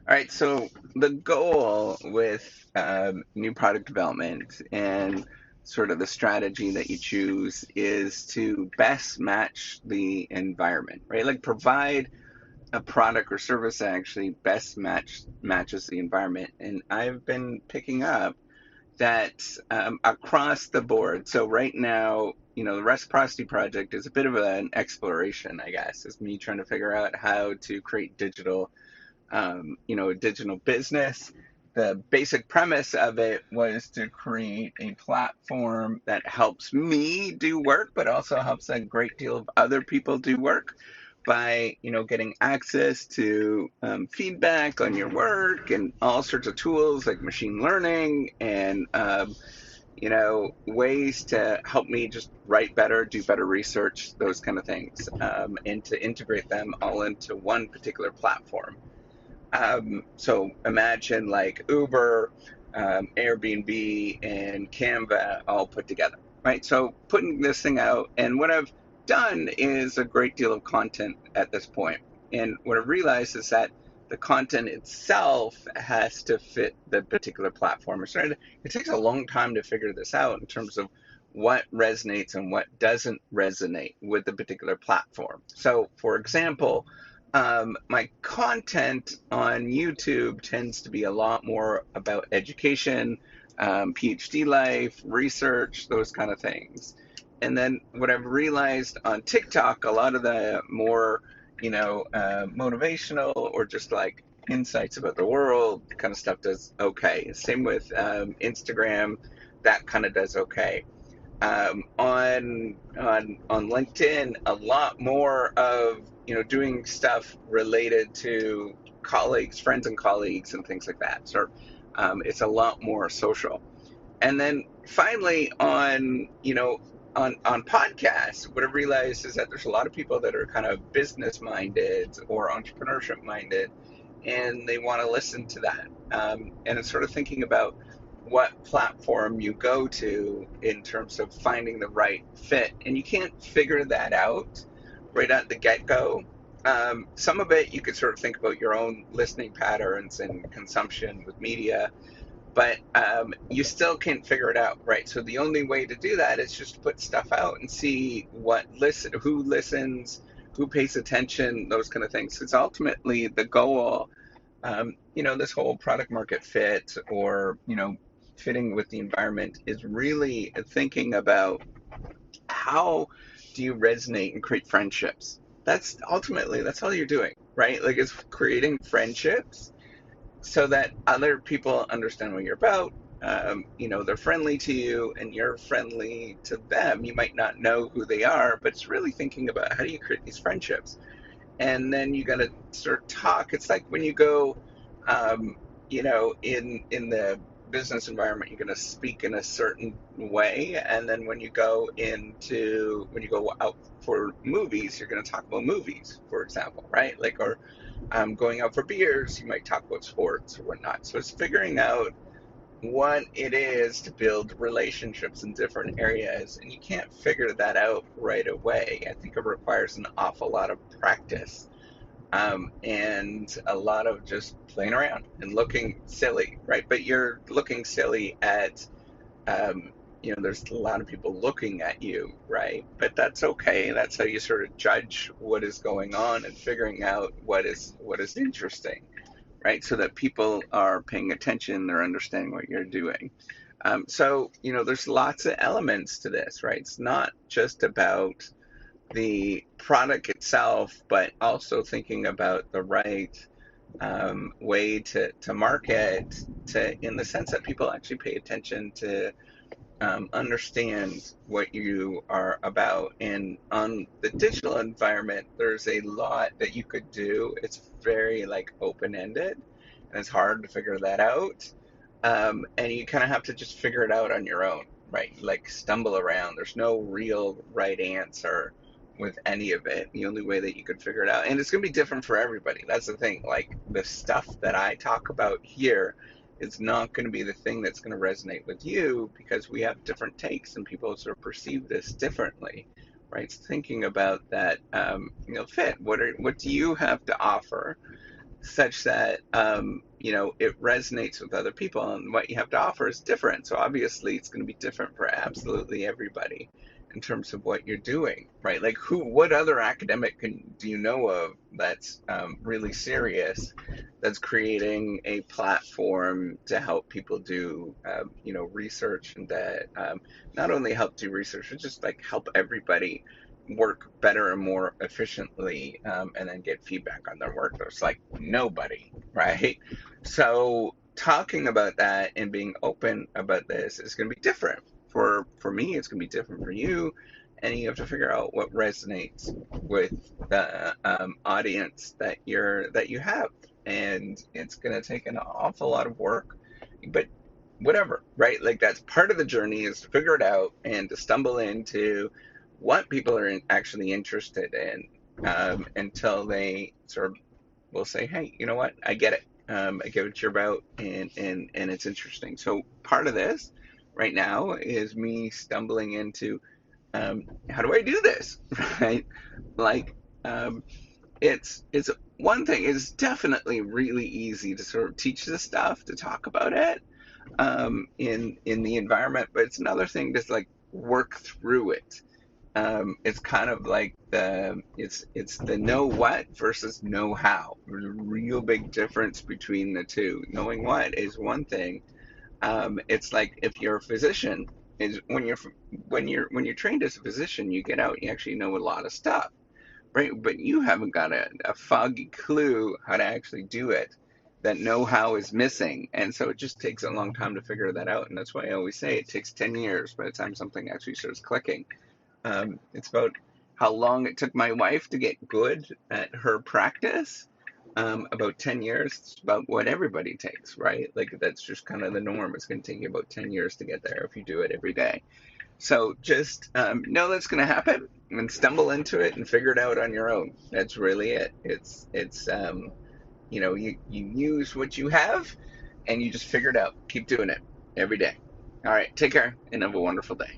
All right, so the goal with new product development and sort of the strategy that you choose is to best match the environment, right? Like provide a product or service that actually matches the environment. And I've been picking up that across the board. So right now, the Reciprocity project is a bit of an exploration, I guess. Is me trying to figure out how to create a digital business. The basic premise of it was to create a platform that helps me do work, but also helps a great deal of other people do work by, getting access to feedback on your work and all sorts of tools like machine learning and, ways to help me just write better, do better research, those kind of things, and to integrate them all into one particular platform. So imagine like Uber, Airbnb, and Canva all put together, right? So putting this thing out, and what I've done is a great deal of content at this point. And what I've realized is that the content itself has to fit the particular platform. It takes a long time to figure this out in terms of what resonates and what doesn't resonate with the particular platform. So, for example, my content on YouTube tends to be a lot more about education, PhD life, research, those kind of things. And then what I've realized on TikTok, a lot of the more, motivational or just like insights about the world kind of stuff does okay. Same with Instagram, that kind of does okay. On LinkedIn, a lot more of doing stuff related to colleagues, friends, and colleagues, and things like that. So it's a lot more social. And then finally, on podcasts, what I realized is that there's a lot of people that are kind of business minded or entrepreneurship minded, and they want to listen to that. And it's sort of thinking about what platform you go to in terms of finding the right fit. And you can't figure that out right at the get go. Some of it you could sort of think about your own listening patterns and consumption with media, but you still can't figure it out, right? So the only way to do that is just to put stuff out and see who listens, who pays attention, those kind of things. It's ultimately the goal. This whole product market fit or fitting with the environment is really thinking about how do you resonate and create friendships. That's all you're doing, right? Like it's creating friendships so that other people understand what you're about. They're friendly to you and you're friendly to them. You might not know who they are, but it's really thinking about how do you create these friendships. And then you got to sort of talk. It's like when you go, in the business environment, you're going to speak in a certain way, and then when you go out for movies, you're going to talk about movies, for example, right? Like, or going out for beers, you might talk about sports or whatnot. So it's figuring out what it is to build relationships in different areas, and you can't figure that out right away. I think it requires an awful lot of practice, and a lot of just playing around and looking silly, right? But you're looking silly at, there's a lot of people looking at you, right? But that's okay. That's how you sort of judge what is going on and figuring out what is interesting, right? So that people are paying attention, they're understanding what you're doing. So there's lots of elements to this, right? It's not just about the product itself, but also thinking about the right way to market in the sense that people actually pay attention to understand what you are about. And on the digital environment, there's a lot that you could do. It's very like open-ended, and it's hard to figure that out. And you kind of have to just figure it out on your own, right? Like stumble around. There's no real right answer with any of it. The only way that you could figure it out, and it's going to be different for everybody. That's the thing. Like the stuff that I talk about here is not going to be the thing that's going to resonate with you because we have different takes and people sort of perceive this differently, right? So thinking about that, fit. What do you have to offer such that it resonates with other people, and what you have to offer is different. So obviously it's going to be different for absolutely everybody in terms of what you're doing, right? Like what other academic do you know of that's really serious, that's creating a platform to help people do research, and that not only help do research, but just like help everybody work better and more efficiently, and then get feedback on their work. There's like nobody, right? So talking about that and being open about this is going to be different for me. It's going to be different for you, and you have to figure out what resonates with the audience that you have, and it's going to take an awful lot of work, but whatever, right? Like that's part of the journey, is to figure it out and to stumble into what people are actually interested in, until they sort of will say, hey, you know what, I get it. I get what you're about, and it's interesting. So part of this right now is me stumbling into, how do I do this, right? Like, it's one thing. It's definitely really easy to sort of teach this stuff, to talk about it, in the environment, but it's another thing to like work through it. It's kind of like it's the know what versus know how. There's a real big difference between the two. Knowing what is one thing. It's like if you're a physician, is when you're trained as a physician, you get out, you actually know a lot of stuff, right? But you haven't got a foggy clue how to actually do it. That know-how is missing, and so it just takes a long time to figure that out. And that's why I always say it takes 10 years by the time something actually starts clicking. It's about how long it took my wife to get good at her practice. About 10 years. It's about what everybody takes, right? Like that's just kind of the norm. It's going to take you about 10 years to get there if you do it every day. So just know that's going to happen, and stumble into it and figure it out on your own. That's really it. You use what you have, and you just figure it out. Keep doing it every day. All right, take care and have a wonderful day.